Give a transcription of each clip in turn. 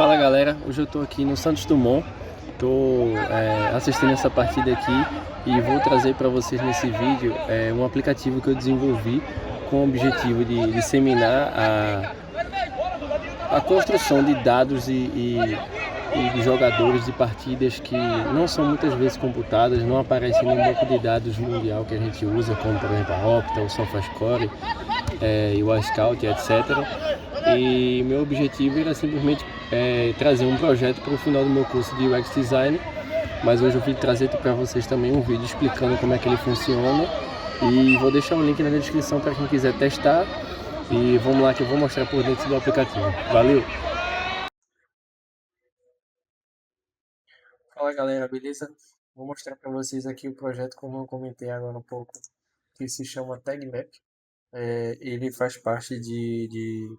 Fala galera, hoje eu tô aqui no Santos Dumont, tô assistindo essa partida aqui e vou trazer para vocês nesse vídeo um aplicativo que eu desenvolvi com o objetivo de disseminar a construção de dados e de jogadores de partidas que não são muitas vezes computadas, não aparecem no banco de dados mundial que a gente usa, como por exemplo a Opta, o SofaScore e o iScout, etc. E meu objetivo era simplesmente trazer um projeto para o final do meu curso de UX Design, mas hoje eu vim trazer para vocês também um vídeo explicando como é que ele funciona e vou deixar o link na descrição para quem quiser testar e vamos lá que eu vou mostrar por dentro do aplicativo. Valeu! Fala galera, beleza? Vou mostrar para vocês aqui o projeto como eu comentei agora um pouco, que se chama TagMap. Ele faz parte de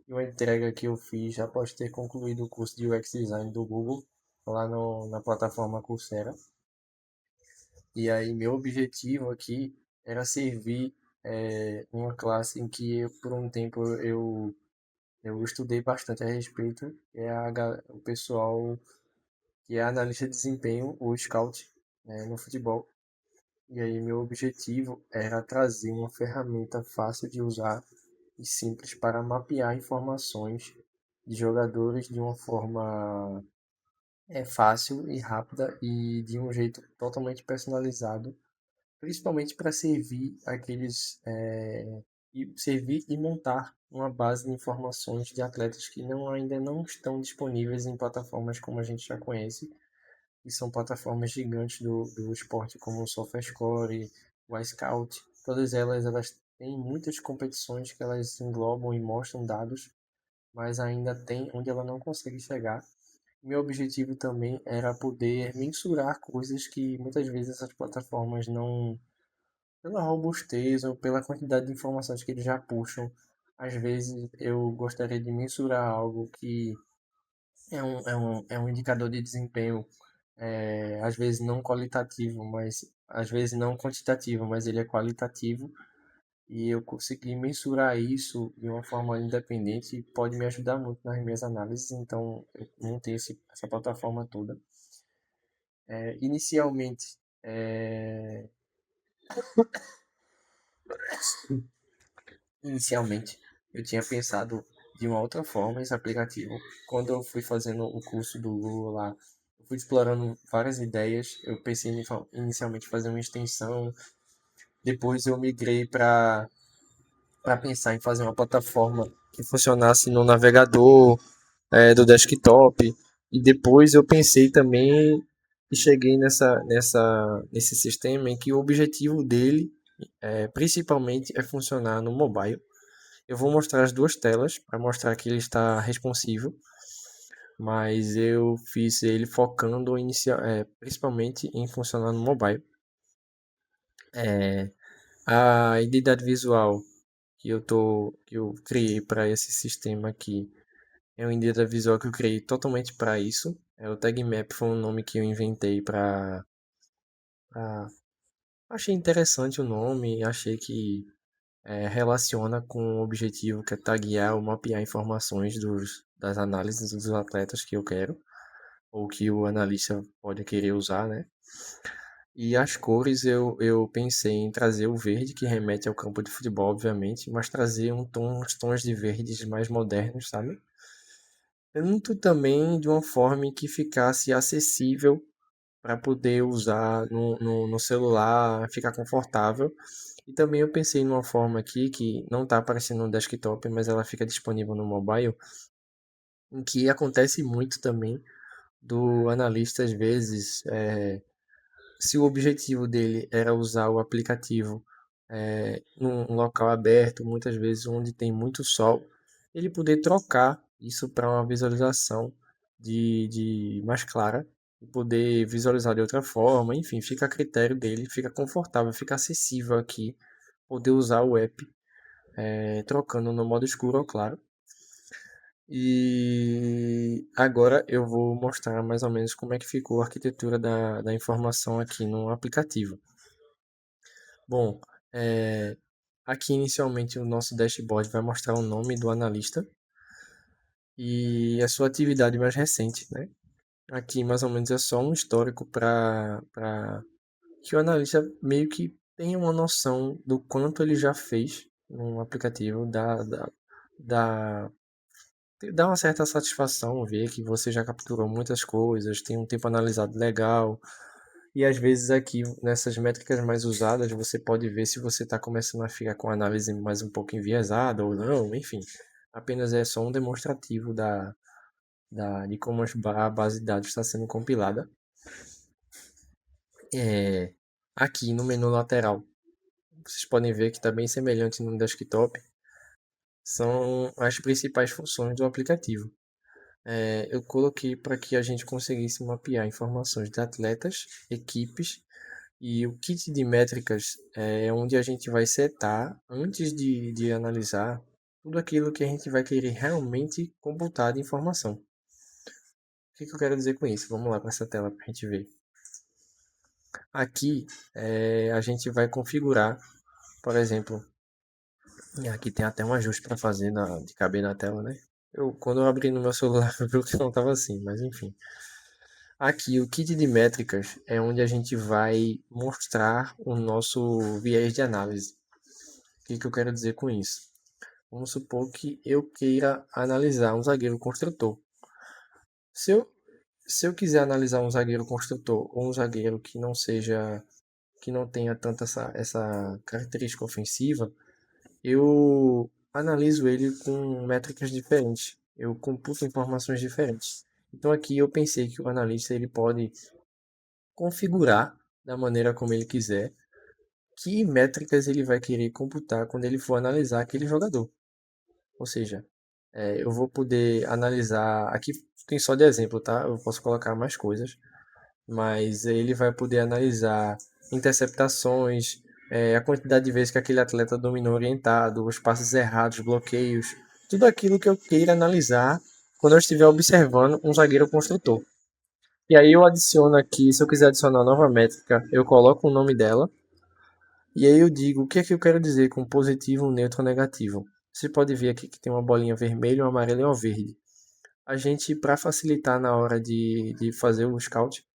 uma entrega que eu fiz após ter concluído o curso de UX Design do Google, lá na plataforma Coursera. E aí, meu objetivo aqui era servir uma classe em que, por um tempo, eu estudei bastante a respeito, que é o pessoal que é analista de desempenho, o Scout, no futebol. E aí, meu objetivo era trazer uma ferramenta fácil de usar e simples para mapear informações de jogadores de uma forma fácil e rápida e de um jeito totalmente personalizado, principalmente para servir aqueles e servir e montar uma base de informações de atletas que ainda não estão disponíveis em plataformas como a gente já conhece, que são plataformas gigantes do esporte, como o SofaScore, o iScout. Todas elas têm muitas competições que elas englobam e mostram dados, mas ainda tem onde ela não consegue chegar. Meu objetivo também era poder mensurar coisas que muitas vezes essas plataformas não, pela robustez ou pela quantidade de informações que eles já puxam. Às vezes eu gostaria de mensurar algo que é um indicador de desempenho, às vezes não qualitativo, mas às vezes não quantitativo, mas ele é qualitativo. E eu consegui mensurar isso de uma forma independente e pode me ajudar muito nas minhas análises. Então, eu montei essa plataforma toda. Inicialmente, inicialmente, eu tinha pensado de uma outra forma esse aplicativo. Quando eu fui fazendo o curso do Google lá, eu fui explorando várias ideias. Eu pensei inicialmente fazer uma extensão. Depois eu migrei para pensar em fazer uma plataforma que funcionasse no navegador do desktop. E depois eu pensei também e cheguei nesse sistema em que o objetivo dele principalmente é funcionar no mobile. Eu vou mostrar as duas telas para mostrar que ele está responsivo, mas eu fiz ele focando principalmente em funcionar no mobile. A identidade visual que eu criei para esse sistema aqui é uma identidade visual que eu criei totalmente para isso. O Tag Map foi um nome que eu inventei pra... Achei interessante o nome, achei que relaciona com o objetivo que é taguear ou mapear informações das análises dos atletas que eu quero, ou que o analista pode querer usar, né? E as cores eu pensei em trazer o verde, que remete ao campo de futebol, obviamente, mas trazer uns tons de verdes mais modernos, sabe? Tanto também de uma forma que ficasse acessível para poder usar no celular, ficar confortável. E também eu pensei numa forma aqui que não está aparecendo no desktop, mas ela fica disponível no mobile, em que acontece muito também do analista às vezes, se o objetivo dele era usar o aplicativo num local aberto, muitas vezes onde tem muito sol, ele poder trocar isso para uma visualização de mais clara e poder visualizar de outra forma, enfim, fica a critério dele, fica confortável, fica acessível aqui, poder usar o app trocando no modo escuro ou claro. E agora eu vou mostrar mais ou menos como é que ficou a arquitetura da informação aqui no aplicativo. Bom, aqui inicialmente o nosso dashboard vai mostrar o nome do analista. e a sua atividade mais recente, né? Aqui mais ou menos é só um histórico para que o analista meio que tenha uma noção do quanto ele já fez no aplicativo, dá, dá uma certa satisfação ver que você já capturou muitas coisas, tem um tempo analisado legal, e às vezes aqui nessas métricas mais usadas você pode ver se você está começando a ficar com a análise mais um pouco enviesada ou não, enfim. Apenas é só um demonstrativo de como a base de dados está sendo compilada. É, aqui no menu lateral, vocês podem ver que está bem semelhante no desktop, são as principais funções do aplicativo. Eu coloquei para que a gente conseguisse mapear informações de atletas, equipes e o kit de métricas é onde a gente vai setar antes de analisar tudo aquilo que a gente vai querer realmente computar de informação. O que eu quero dizer com isso? Vamos lá para essa tela para a gente ver. Aqui a gente vai configurar, por exemplo, e aqui tem até um ajuste para fazer de caber na tela, né? Quando eu abri no meu celular, eu vi que não estava assim, mas enfim. Aqui, o kit de métricas é onde a gente vai mostrar o nosso viés de análise. O que eu quero dizer com isso? Vamos supor que eu queira analisar um zagueiro construtor. Se eu, se eu quiser analisar um zagueiro construtor ou um zagueiro que não seja, que não tenha tanta essa característica ofensiva, eu analiso ele com métricas diferentes. Eu computo informações diferentes. Então aqui eu pensei que o analista ele pode configurar da maneira como ele quiser que métricas ele vai querer computar quando ele for analisar aquele jogador. Ou seja, eu vou poder analisar. Aqui tem só de exemplo, tá? Eu posso colocar mais coisas, mas ele vai poder analisar interceptações, a quantidade de vezes que aquele atleta dominou orientado, os passes errados, bloqueios, tudo aquilo que eu queira analisar quando eu estiver observando um zagueiro construtor. E aí eu adiciono aqui, se eu quiser adicionar uma nova métrica, eu coloco o nome dela. E aí eu digo o que é que eu quero dizer com positivo, neutro ou negativo. Você pode ver aqui que tem uma bolinha vermelha, uma amarela e uma verde. A gente, para facilitar na hora de fazer o scout,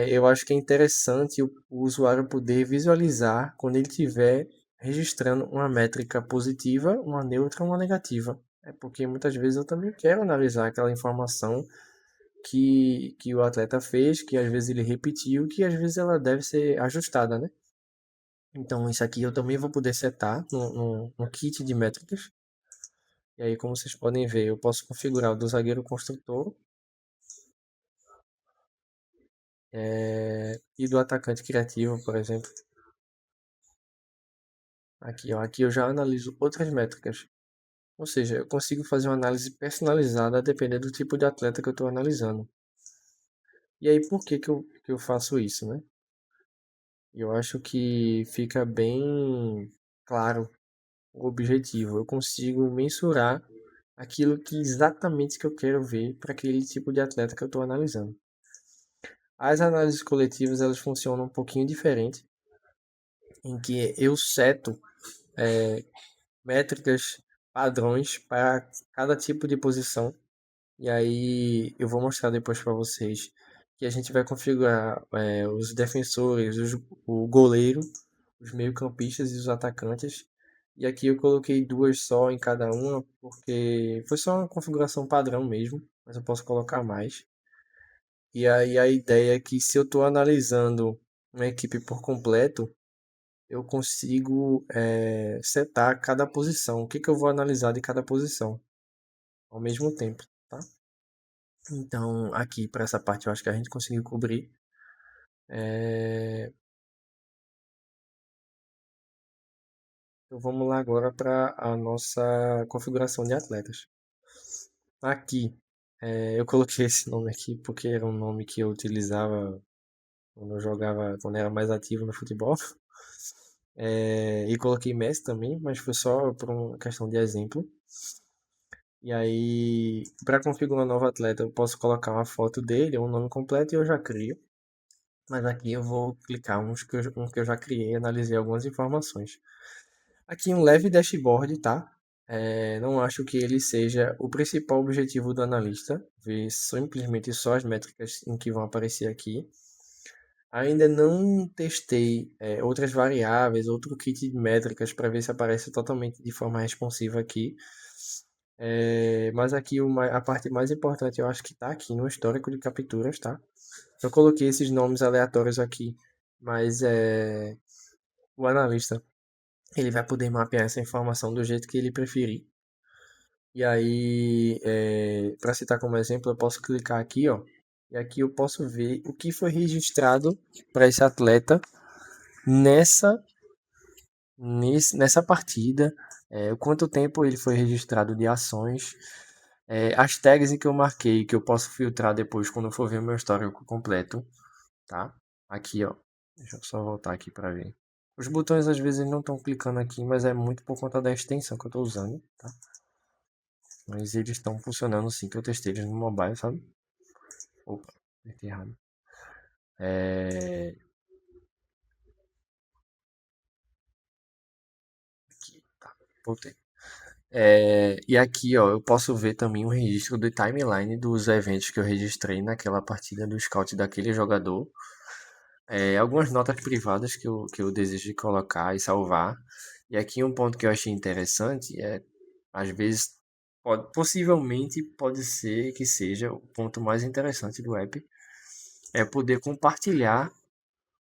eu acho que é interessante o usuário poder visualizar quando ele estiver registrando uma métrica positiva, uma neutra ou uma negativa. É porque muitas vezes eu também quero analisar aquela informação que o atleta fez, que às vezes ele repetiu, que às vezes ela deve ser ajustada, né? Então, isso aqui eu também vou poder setar no kit de métricas. E aí, como vocês podem ver, eu posso configurar o do zagueiro construtor e do atacante criativo, por exemplo. Aqui, ó, aqui eu já analiso outras métricas. Ou seja, eu consigo fazer uma análise personalizada dependendo do tipo de atleta que eu estou analisando. E aí, por que eu faço isso, né? Eu acho que fica bem claro o objetivo. Eu consigo mensurar aquilo que exatamente que eu quero ver para aquele tipo de atleta que eu estou analisando. As análises coletivas elas funcionam um pouquinho diferente, em que eu seto métricas, padrões para cada tipo de posição. E aí eu vou mostrar depois para vocês que a gente vai configurar os defensores, o goleiro, os meio-campistas e os atacantes. E aqui eu coloquei duas só em cada uma, porque foi só uma configuração padrão mesmo, mas eu posso colocar mais. E aí a ideia é que se eu estou analisando uma equipe por completo, eu consigo setar cada posição, o que, que eu vou analisar de cada posição ao mesmo tempo, tá? Então aqui para essa parte eu acho que a gente conseguiu cobrir. É, Então vamos lá agora para a nossa configuração de atletas. Aqui eu coloquei esse nome aqui porque era um nome que eu utilizava quando eu jogava, quando era mais ativo no futebol. E coloquei Messi também, mas foi só por uma questão de exemplo. E aí, para configurar um novo atleta, eu posso colocar uma foto dele, um nome completo e eu já crio. Mas aqui eu vou clicar um que eu já criei e analisei algumas informações. Aqui um leve dashboard, tá? Não acho que ele seja o principal objetivo do analista, ver simplesmente só as métricas em que vão aparecer aqui. Ainda não testei outras variáveis, outro kit de métricas para ver se aparece totalmente de forma responsiva aqui. Mas aqui a parte mais importante eu acho que está aqui no histórico de capturas, tá? Eu coloquei esses nomes aleatórios aqui, mas o analista ele vai poder mapear essa informação do jeito que ele preferir. E aí, para citar como exemplo, eu posso clicar aqui, ó, e aqui eu posso ver o que foi registrado para esse atleta nessa nessa partida, o quanto tempo ele foi registrado de ações, as tags em que eu marquei, que eu posso filtrar depois quando eu for ver o meu histórico completo, tá? Aqui, ó. Deixa eu só voltar aqui para ver. Os botões às vezes não estão clicando aqui, mas é muito por conta da extensão que eu estou usando, tá? Mas eles estão funcionando sim, que eu testei eles no mobile, sabe? Opa, apertei errado. É... Aqui, tá, voltei. E aqui, ó, eu posso ver também o registro do timeline dos eventos que eu registrei naquela partida do scout daquele jogador. Algumas notas privadas que eu desejo colocar e salvar. E aqui um ponto que eu achei interessante às vezes, possivelmente pode ser que seja o ponto mais interessante do app, é poder compartilhar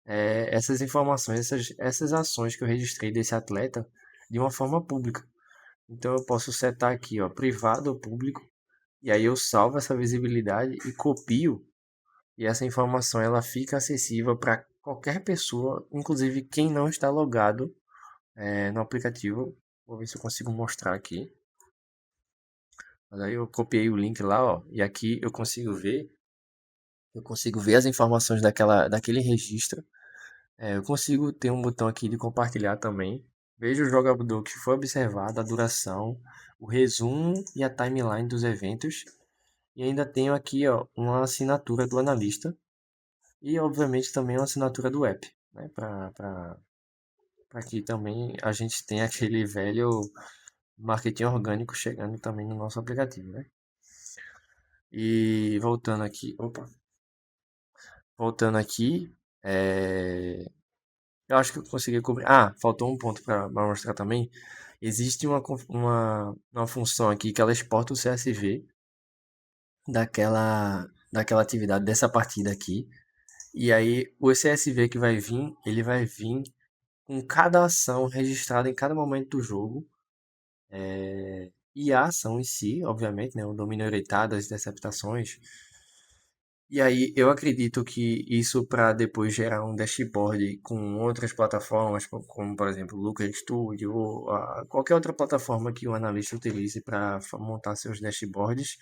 essas informações, essas ações que eu registrei desse atleta de uma forma pública. Então eu posso setar aqui, ó, privado ou público, e aí eu salvo essa visibilidade e copio, e essa informação ela fica acessível para qualquer pessoa, inclusive quem não está logado no aplicativo. Vou ver se eu consigo mostrar aqui. Mas aí eu copiei o link lá, ó, e aqui eu consigo ver as informações daquele registro. Eu consigo ter um botão aqui de compartilhar também. Veja o jogador que foi observado, a duração, o resumo e a timeline dos eventos. E ainda tenho aqui, ó, uma assinatura do analista e obviamente também uma assinatura do app, né? Para que também a gente tenha aquele velho marketing orgânico chegando também no nosso aplicativo, né? E voltando aqui, opa, voltando aqui, eu acho que eu consegui cobrir. Ah, faltou um ponto para mostrar também. Existe uma função aqui que ela exporta o CSV daquela atividade, dessa partida aqui. E aí, o CSV que vai vir, ele vai vir com cada ação registrada em cada momento do jogo. E a ação em si, obviamente, né? O domínio heredado, as interceptações. E aí, eu acredito que isso para depois gerar um dashboard com outras plataformas, como por exemplo o Looker Studio, ou qualquer outra plataforma que o analista utilize para montar seus dashboards,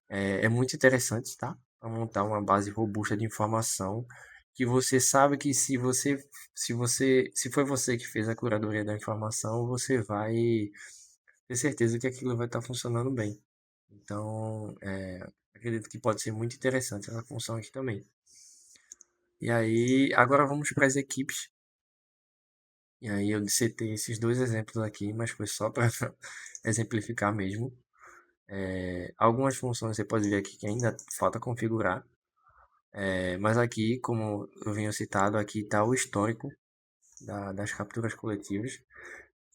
é muito interessante, tá? Para montar uma base robusta de informação que você sabe que se foi você que fez a curadoria da informação, você vai ter certeza que aquilo vai estar funcionando bem. Então, acredito que pode ser muito interessante essa função aqui também. E aí, agora vamos para as equipes. E aí eu citei esses dois exemplos aqui, mas foi só para exemplificar mesmo. Algumas funções você pode ver aqui que ainda falta configurar. Mas aqui, como eu venho citado, aqui está o histórico das capturas coletivas.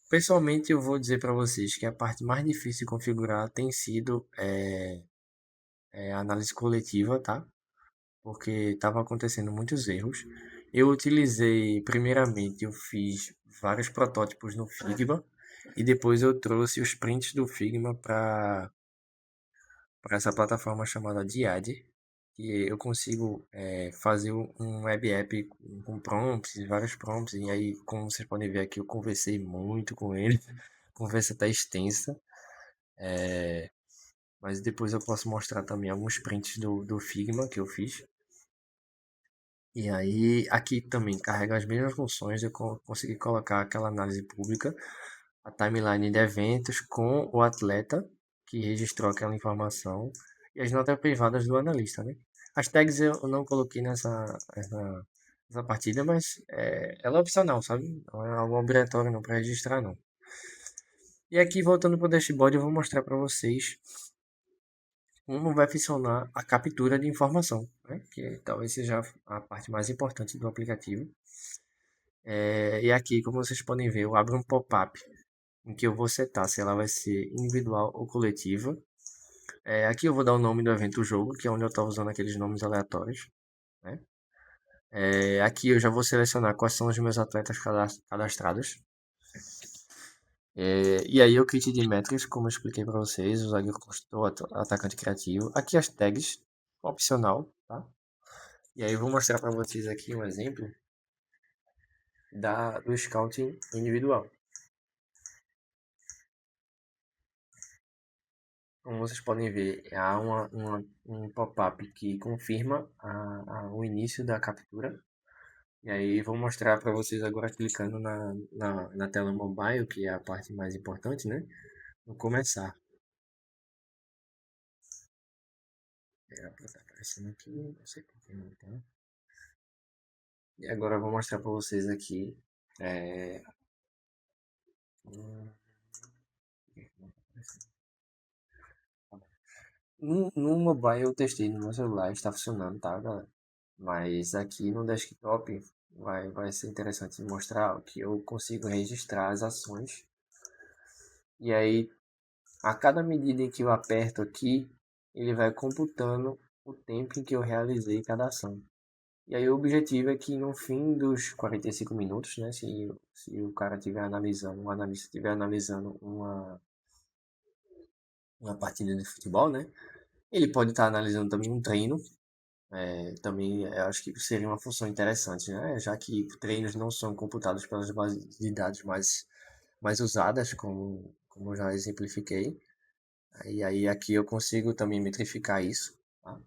Pessoalmente, eu vou dizer para vocês que a parte mais difícil de configurar tem sido a análise coletiva, tá? Porque estavam acontecendo muitos erros. Eu utilizei, primeiramente, eu fiz vários protótipos no Figma e depois eu trouxe os prints do Figma para essa plataforma chamada Diad, que eu consigo fazer um web app com prompts, vários prompts, e aí, como vocês podem ver aqui, eu conversei muito com ele, conversa tá extensa, mas depois eu posso mostrar também alguns prints do Figma que eu fiz. E aí, aqui também carrega as mesmas funções, eu consegui colocar aquela análise pública, a timeline de eventos com o atleta que registrou aquela informação e as notas privadas do analista, né? As tags eu não coloquei nessa partida, mas ela é opcional, sabe? Não é algo obrigatório não para registrar, não. E aqui, voltando para o dashboard, eu vou mostrar para vocês como vai funcionar a captura de informação, né? Que talvez seja a parte mais importante do aplicativo. E aqui, como vocês podem ver, eu abro um pop-up em que eu vou setar se ela vai ser individual ou coletiva. Aqui eu vou dar o nome do evento jogo, que é onde eu estou usando aqueles nomes aleatórios, né? Aqui eu já vou selecionar quais são os meus atletas cadastrados. E aí o kit de métricas, como eu expliquei para vocês, o zagueiro construtor, atacante criativo. Aqui as tags, opcional, tá? E aí eu vou mostrar para vocês aqui um exemplo do scouting individual. Como vocês podem ver, há um pop-up que confirma o início da captura. E aí vou mostrar para vocês agora clicando na tela mobile, que é a parte mais importante, né? Vou começar. Era para estar aparecendo aqui, não sei por que não tá. E agora eu vou mostrar para vocês aqui. É, hum, no mobile eu testei no meu celular, está funcionando, tá, galera? Mas aqui no desktop vai ser interessante mostrar que eu consigo registrar as ações. E aí, a cada medida em que eu aperto aqui, ele vai computando o tempo em que eu realizei cada ação. E aí o objetivo é que no fim dos 45 minutos, né, se o cara estiver analisando, o analista estiver analisando uma partida de futebol, né, ele pode estar analisando também um treino. Também eu acho que seria uma função interessante, né, já que treinos não são computados pelas bases de dados mais usadas, como eu já exemplifiquei. E aí aqui eu consigo também metrificar isso, tá?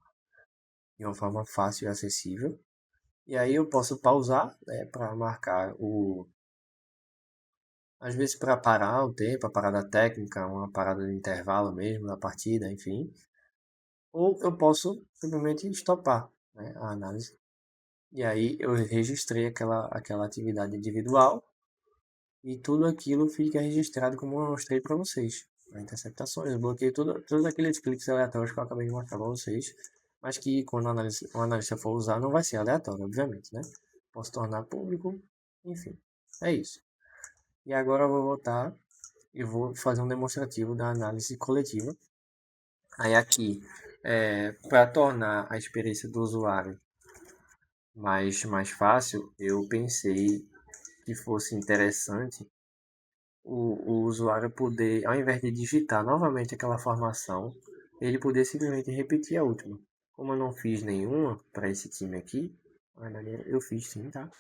De uma forma fácil e acessível. E aí eu posso pausar, né, para marcar às vezes para parar o tempo, a parada técnica, uma parada de intervalo mesmo da partida, enfim. Ou eu posso simplesmente stopar, né, a análise. E aí eu registrei aquela atividade individual e tudo aquilo fica registrado como eu mostrei para vocês. Interceptações, eu bloqueei todos aqueles cliques aleatórios que eu acabei de mostrar para vocês, mas que quando o analista for usar não vai ser aleatório, obviamente, né? Posso tornar público, enfim, é isso. E agora eu vou voltar e vou fazer um demonstrativo da análise coletiva. Aí aqui, para tornar a experiência do usuário mais fácil, eu pensei que fosse interessante o usuário poder, ao invés de digitar novamente aquela formação, ele poder simplesmente repetir a última. Como eu não fiz nenhuma para esse time aqui, na verdade eu fiz sim, tá?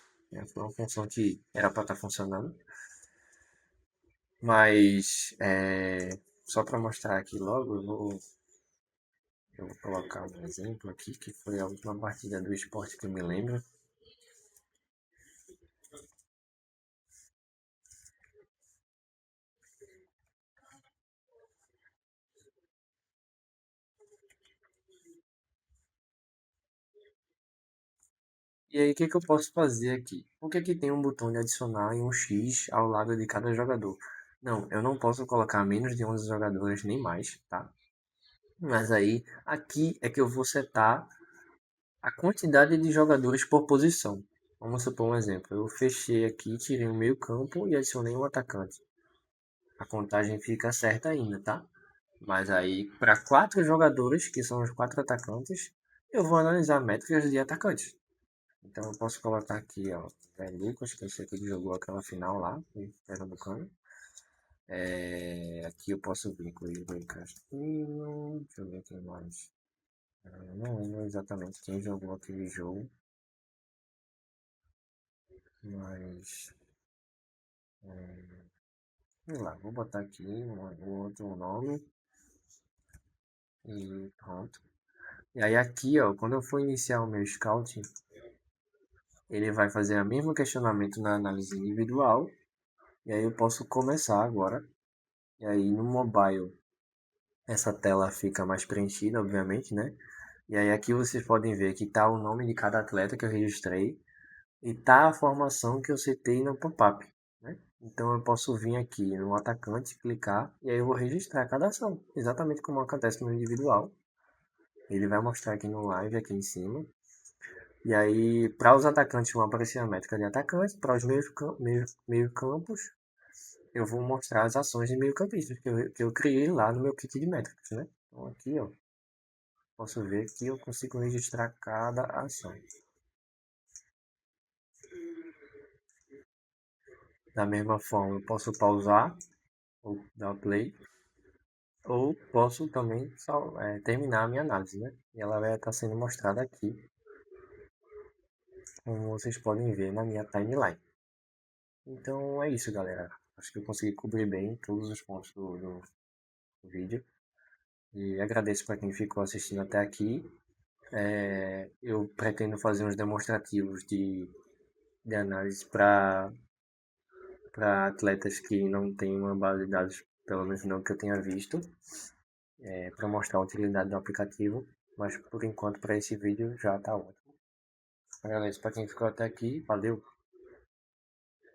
Foi uma função que era para estar funcionando. Mas, só para mostrar aqui logo, eu vou colocar um exemplo aqui, que foi a última partida do esporte que eu me lembro. E aí, o que que eu posso fazer aqui? Por que que tem um botão de adicionar e um X ao lado de cada jogador? Não, eu não posso colocar menos de 11 jogadores nem mais, tá? Mas aí, aqui é que eu vou setar a quantidade de jogadores por posição. Vamos supor um exemplo. Eu fechei aqui, tirei o meio campo e adicionei um atacante. A contagem fica certa ainda, tá? Mas aí, para 4 jogadores, que são os 4 atacantes, eu vou analisar métricas de atacantes. Então eu posso colocar aqui, ó, Lucas, que eu sei que ele jogou aquela final lá, em Pernambucano. Aqui eu posso vir com o Igor Castilho. Deixa eu ver quem mais. Eu não lembro exatamente quem jogou aquele jogo, mas. Sei lá, vou botar aqui um outro nome e pronto. E aí aqui, ó, quando eu for iniciar o meu scouting, ele vai fazer o mesmo questionamento na análise individual. E aí eu posso começar agora. E aí no mobile essa tela fica mais preenchida, obviamente, né? E aí aqui vocês podem ver que tá o nome de cada atleta que eu registrei e tá a formação que eu setei no pop-up, né? Então eu posso vir aqui no atacante, clicar e aí eu vou registrar cada ação, exatamente como acontece no individual. Ele vai mostrar aqui no live, aqui em cima. E aí, para os atacantes vão aparecer a métrica de atacante, para os meio campos, eu vou mostrar as ações de meio campistas que eu criei lá no meu kit de métricas, né? Então aqui, ó, posso ver que eu consigo registrar cada ação. Da mesma forma, eu posso pausar ou dar play, ou posso também terminar a minha análise, né? E ela vai estar sendo mostrada aqui, como vocês podem ver na minha timeline. Então é isso, galera. Acho que eu consegui cobrir bem todos os pontos do vídeo. E agradeço para quem ficou assistindo até aqui. Eu pretendo fazer uns demonstrativos de análise para atletas que não têm uma base de dados, pelo menos não que eu tenha visto, para mostrar a utilidade do aplicativo. Mas por enquanto, para esse vídeo, já está ótimo. Agradeço para quem ficou até aqui. Valeu!